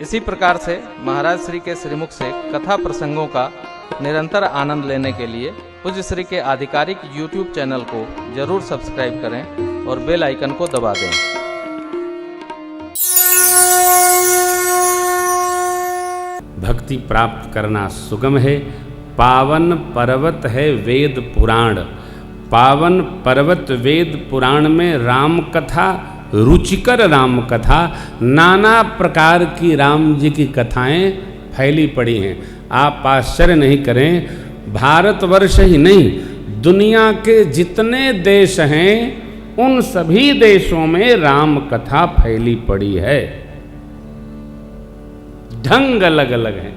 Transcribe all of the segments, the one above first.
इसी प्रकार से महाराज श्री के श्रीमुख से कथा प्रसंगों का निरंतर आनंद लेने के लिए पूज्य श्री के आधिकारिक YouTube चैनल को जरूर सब्सक्राइब करें और बेल आइकन को दबा दें। भक्ति प्राप्त करना सुगम है। पावन पर्वत है वेद पुराण। पावन पर्वत वेद पुराण में राम कथा, रुचिकर राम कथा, नाना प्रकार की राम जी की कथाएं फैली पड़ी हैं। आप आश्चर्य नहीं करें, भारतवर्ष ही नहीं, दुनिया के जितने देश हैं उन सभी देशों में राम कथा फैली पड़ी है। ढंग अलग अलग हैं।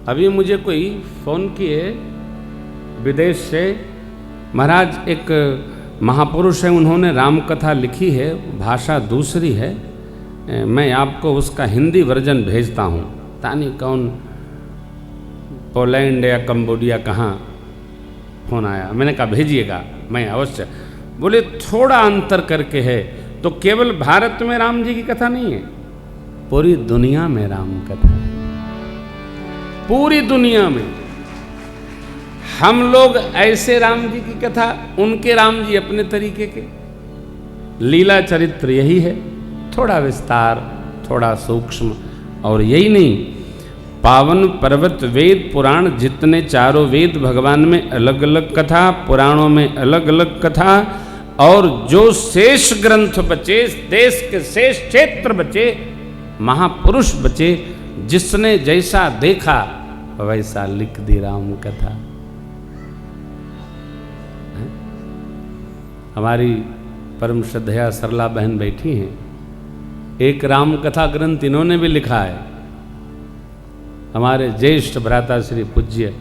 अभी मुझे कोई फोन किए विदेश से, महाराज एक महापुरुष है, उन्होंने राम कथा लिखी है, भाषा दूसरी है, मैं आपको उसका हिंदी वर्जन भेजता हूँ। तानी कौन पोलैंड या कंबोडिया कहाँ फोन आया, मैंने कहा भेजिएगा, मैं अवश्य। बोले थोड़ा अंतर करके है, तो केवल भारत में राम जी की कथा नहीं है, पूरी दुनिया में राम कथा है। पूरी दुनिया में हम लोग ऐसे राम जी की कथा, उनके राम जी अपने तरीके के, लीला चरित्र यही है, थोड़ा विस्तार, थोड़ा सूक्ष्म। और यही नहीं, पावन पर्वत वेद पुराण, जितने चारों वेद भगवान में अलग अलग कथा, पुराणों में अलग अलग कथा, और जो शेष ग्रंथ बचे, देश के शेष क्षेत्र बचे, महापुरुष बचे, जिसने जैसा देखा वैसा लिख दी राम कथा। हमारी परम श्रद्धेया सरला बहन बैठी हैं, एक राम कथा ग्रंथ इन्होंने भी लिखा है। हमारे ज्येष्ठ भ्राता श्री पूज्य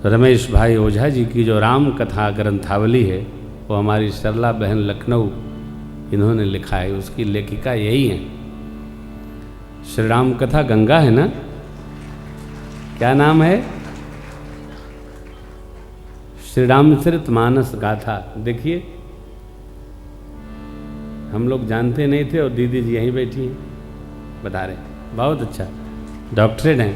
रमेश भाई ओझा जी की जो राम कथा ग्रंथावली है, वो हमारी सरला बहन लखनऊ इन्होंने लिखा है, उसकी लेखिका यही है। श्री राम कथा गंगा है ना, क्या नाम है? श्री रामचरित मानस गाथा। देखिए, हम लोग जानते नहीं थे और दीदी जी यहीं बैठी हैं, बता रहे, बहुत अच्छा, डॉक्टरेट हैं।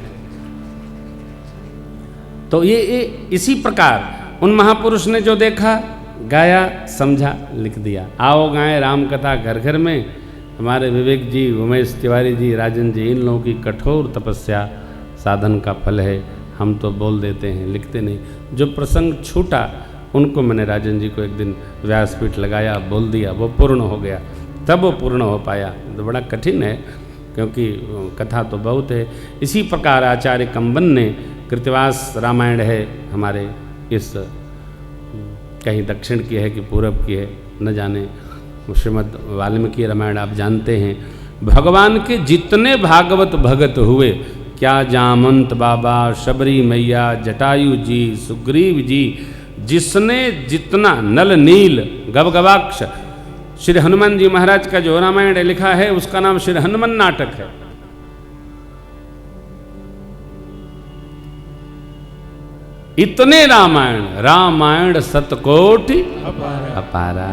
तो ये इसी प्रकार उन महापुरुष ने जो देखा, गाया, समझा, लिख दिया। आओ गाएं राम कथा घर घर में। हमारे विवेक जी, उमेश तिवारी जी, राजन जी, इन लोगों की कठोर तपस्या साधन का फल है। हम तो बोल देते हैं, लिखते नहीं। जो प्रसंग छूटा उनको मैंने राजन जी को एक दिन व्यासपीठ लगाया, बोल दिया, वो पूर्ण हो गया, तब वो पूर्ण हो पाया। तो बड़ा कठिन है, क्योंकि कथा तो बहुत है। इसी प्रकार आचार्य कंबन ने कृतिवास रामायण है हमारे, इस कहीं दक्षिण की है कि पूरब की है न जाने, श्रीमद् वाल्मीकि रामायण आप जानते हैं। भगवान के जितने भागवत भगत हुए, क्या जामंत बाबा, शबरी मैया, जटायु जी, सुग्रीव जी, जिसने जितना, नल नील, गबगबाक्ष, श्री हनुमान जी महाराज का जो रामायण लिखा है उसका नाम श्री हनुमान नाटक है। इतने रामायण, रामायण सतकोटि अपारा।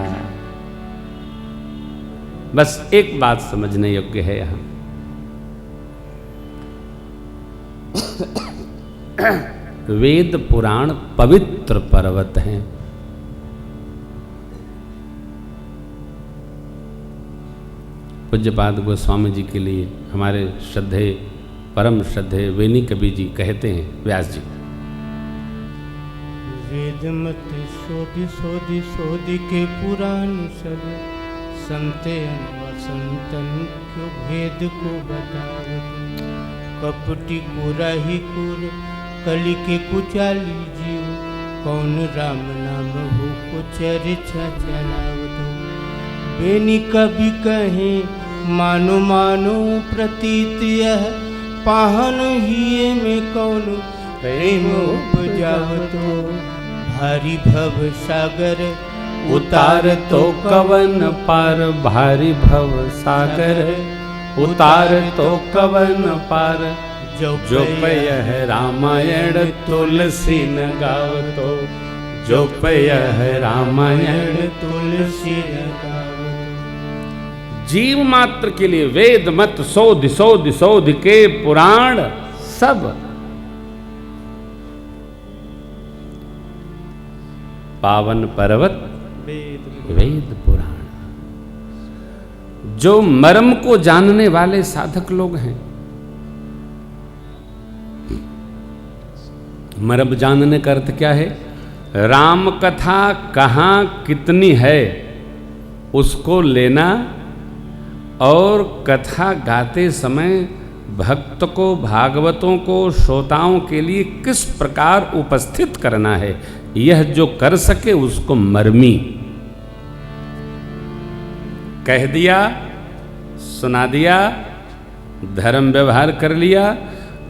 बस एक बात समझने योग्य है यहां, वेद पुराण पवित्र पर्वत हैं। पूज्यपाद गोस्वामी जी के लिए हमारे श्रद्धेय, परम श्रद्धेय वेनी कवि जी कहते हैं, व्यास जी, वेद मत सोधि सोधि सोधि के पुराण सब, संतन वसंतन क्यों भेद को बताओ। कपटी कुराही कुर कली के कुचाली जीव, कौन राम नाम हो को चर्चा चलावतो। बेनी कभी कहे मानो मानो प्रतीत यह, पाहन हिये में कौन प्रेम उपजावतो। भारी भव सागर उतार तो कवन पार, भारी भव सागर उतार तो कवन पार। जो पय है रामायण तुलसी न गावतो, जो पय है रामायण तुलसी न गावतो। जीव मात्र के लिए वेद मत शोध शोध शोध के पुराण सब। पावन पर्वत वेद पुराण। जो मर्म को जानने वाले साधक लोग हैं, मर्म जानने का अर्थ क्या है? राम कथा कहाँ कितनी है उसको लेना, और कथा गाते समय भक्त को, भागवतों को, श्रोताओं के लिए किस प्रकार उपस्थित करना है, यह जो कर सके उसको मर्मी। कह दिया, सुना दिया, धर्म व्यवहार कर लिया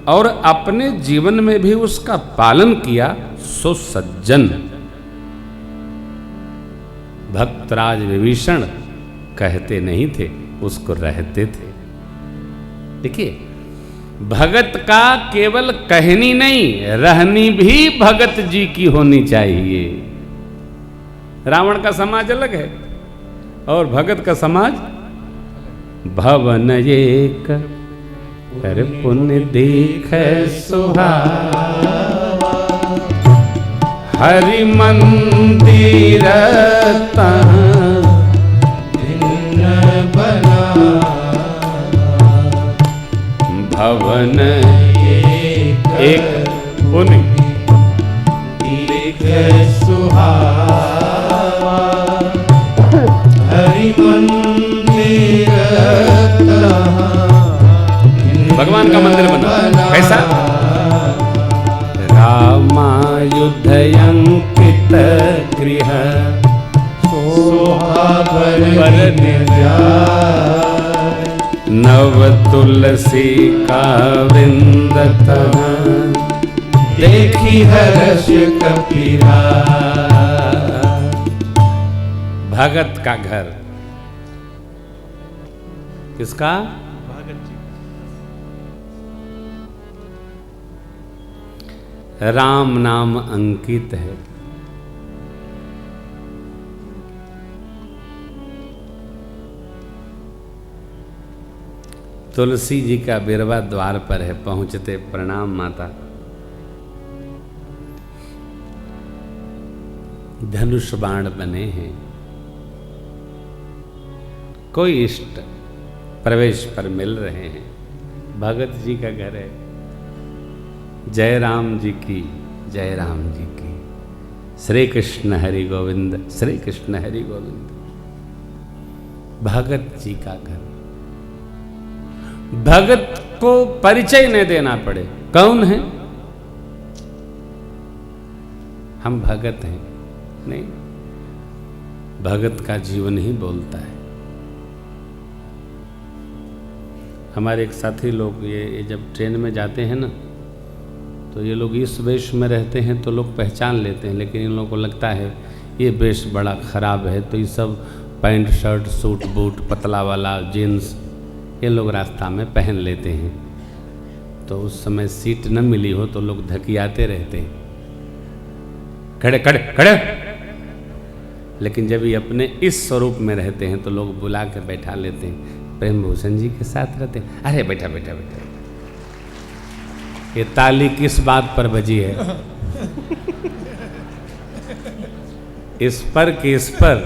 और अपने जीवन में भी उसका पालन किया, सो सज्जन। भक्तराज विभीषण कहते नहीं थे, उसको रहते थे। देखिए, भगत का केवल कहनी नहीं, रहनी भी भगत जी की होनी चाहिए। रावण का समाज अलग है और भगत का समाज भवन एक कर पुण्य देख सुहावा, हरि मंदिर बना, भवन एक पुण्य देख सुहावा, हरि मंदिर। भगवान का मंदिर बना कैसा? रामायुधयंकित गृह शोभा नव तुलसी का विंदत, देखी हर्ष कपीरा। भगत का घर किसका? राम नाम अंकित है। तुलसी जी का बिरवा द्वार पर है, पहुंचते प्रणाम माता। धनुष बाण बने हैं, कोई इष्ट प्रवेश पर मिल रहे हैं। भगत जी का घर है। जय राम जी की, जय राम जी की। श्री कृष्ण हरि गोविंद, श्री कृष्ण हरि गोविंद। भगत जी का घर। भगत को परिचय न देना पड़े, कौन है हम? भगत हैं नहीं, भगत का जीवन ही बोलता है। हमारे एक साथी लोग ये जब ट्रेन में जाते हैं ना, तो ये लोग इस वेश में रहते हैं तो लोग पहचान लेते हैं, लेकिन इन लोगों को लगता है ये वेश बड़ा ख़राब है, तो ये सब पैंट शर्ट सूट बूट पतला वाला जीन्स ये लोग रास्ता में पहन लेते हैं। तो उस समय सीट न मिली हो तो लोग धकियाते रहते हैं, खड़े खड़े खड़े। लेकिन जब ये अपने इस स्वरूप में रहते हैं तो लोग बुला के बैठा लेते हैं। प्रेम भूषण जी के साथ रहते हैं, अरे बैठा बैठा बैठा। ये ताली किस बात पर बजी है? इस पर कि इस पर?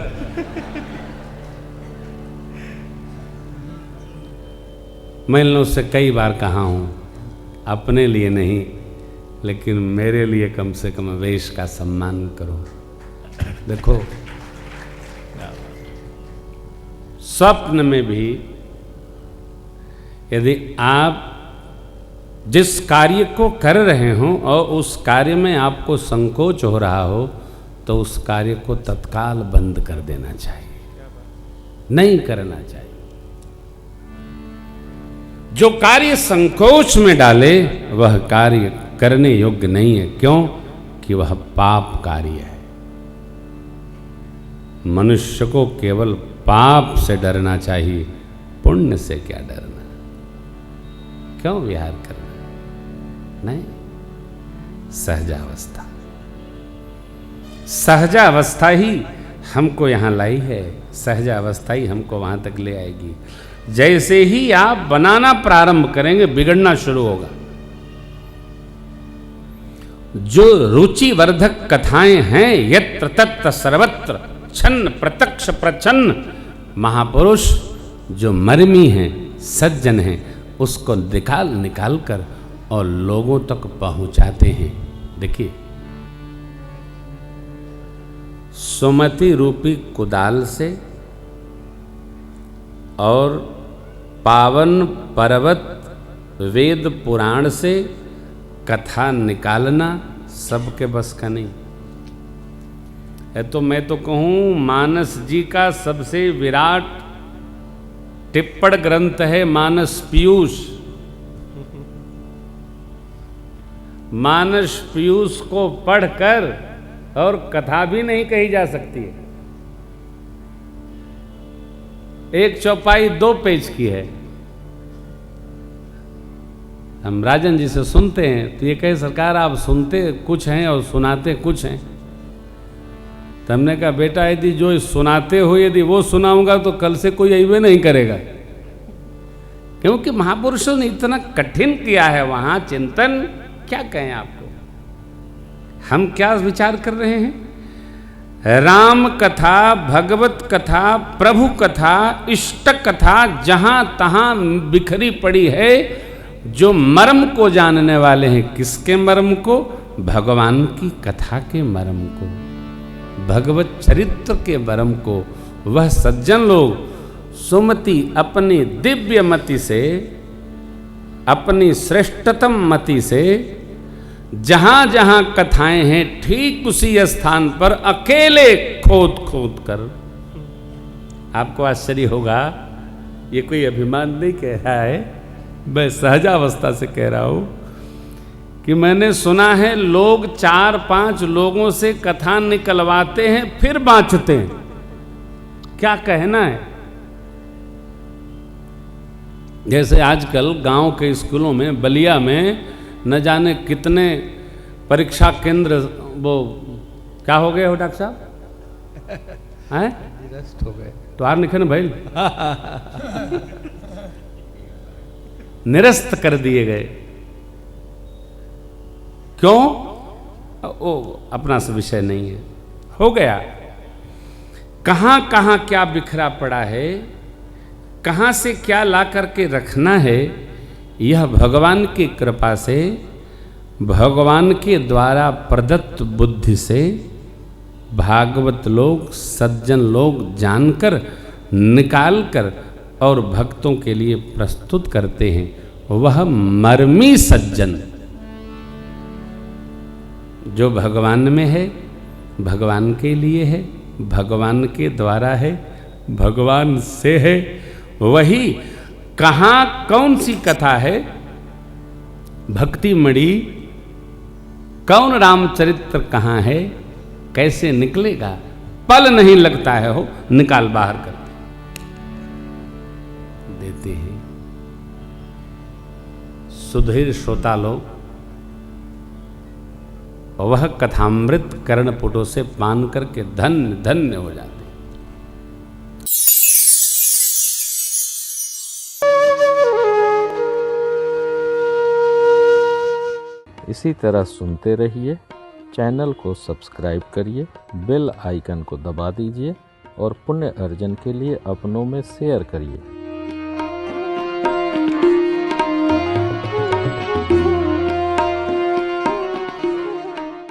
मैं इन लोगों से कई बार कहा हूं, अपने लिए नहीं लेकिन मेरे लिए कम से कम वेश का सम्मान करो। देखो, स्वप्न में भी यदि आप जिस कार्य को कर रहे हो और उस कार्य में आपको संकोच हो रहा हो, तो उस कार्य को तत्काल बंद कर देना चाहिए, नहीं करना चाहिए। जो कार्य संकोच में डाले वह कार्य करने योग्य नहीं है। क्यों? कि वह पाप कार्य है। मनुष्य को केवल पाप से डरना चाहिए, पुण्य से क्या डरना? क्यों विहार करना? नहीं, सहजावस्था, सहजावस्था ही हमको यहां लाई है। सहजावस्था ही हमको वहाँ तक ले आएगी। जैसे ही आप बनाना प्रारंभ करेंगे बिगड़ना शुरू होगा। जो रुचिवर्धक कथाएं हैं यत्र तत्र सर्वत्र छन्न प्रत्यक्ष प्रच्छन्न, महापुरुष जो मर्मी हैं, सज्जन हैं, उसको निकाल कर और लोगों तक पहुंचाते हैं। देखिए, सुमति रूपी कुदाल से और पावन पर्वत वेद पुराण से कथा निकालना सबके बस का नहीं है। तो मैं तो कहूं मानस जी का सबसे विराट टिप्पण ग्रंथ है मानस पीयूष। मानस पीयूष को पढ़कर और कथा भी नहीं कही जा सकती है। एक चौपाई 2 पेज की है। हम राजन जी से सुनते हैं तो ये कहे सरकार आप सुनते कुछ हैं और सुनाते कुछ हैं। तो हमने कहा बेटा यदि जो सुनाते हो यदि वो सुनाऊंगा तो कल से कोई अइबे नहीं करेगा, क्योंकि महापुरुषों ने इतना कठिन किया है वहां चिंतन। क्या कहें आपको, हम क्या विचार कर रहे हैं? राम कथा, भगवत कथा, प्रभु कथा, इष्ट कथा जहां तहां बिखरी पड़ी है। जो मर्म को जानने वाले हैं, किसके मर्म को? भगवान की कथा के मर्म को, भगवत चरित्र के मर्म को, वह सज्जन लोग सुमति अपनी दिव्य मति से, अपनी श्रेष्ठतम मति से जहां जहां कथाएं हैं ठीक उसी स्थान पर अकेले खोद खोद कर। आपको आश्चर्य होगा, ये कोई अभिमान नहीं कह रहा है, मैं सहजावस्था से कह रहा हूं कि मैंने सुना है लोग 4-5 लोगों से कथा निकलवाते हैं फिर बांचते हैं। क्या कहना है? जैसे आजकल गांव के स्कूलों में, बलिया में न जाने कितने परीक्षा केंद्र वो क्या हो गए हो डॉक्टर साहब? हैं निरस्त हो गए। तो आर निखन भाई निरस्त कर दिए गए। क्यों? वो अपना से विषय नहीं है, हो गया। कहां कहां क्या बिखरा पड़ा है, कहां से क्या ला करके रखना है, यह भगवान की कृपा से, भगवान के द्वारा प्रदत्त बुद्धि से भागवत लोग, सज्जन लोग जानकर, निकालकर और भक्तों के लिए प्रस्तुत करते हैं। वह मर्मी सज्जन जो भगवान में है, भगवान के लिए है, भगवान के द्वारा है, भगवान से है, वही कहाँ कौन सी कथा है, भक्ति मणि कौन रामचरित्र कहाँ है, कैसे निकलेगा, पल नहीं लगता है, हो निकाल बाहर कर देते हैं। सुधीर श्रोता लोग वह कथामृत कर्णपुटों से पान करके धन्य धन्य हो जाते। इसी तरह सुनते रहिए, चैनल को सब्सक्राइब करिए, बेल आइकन को दबा दीजिए और पुण्य अर्जन के लिए अपनों में शेयर करिए।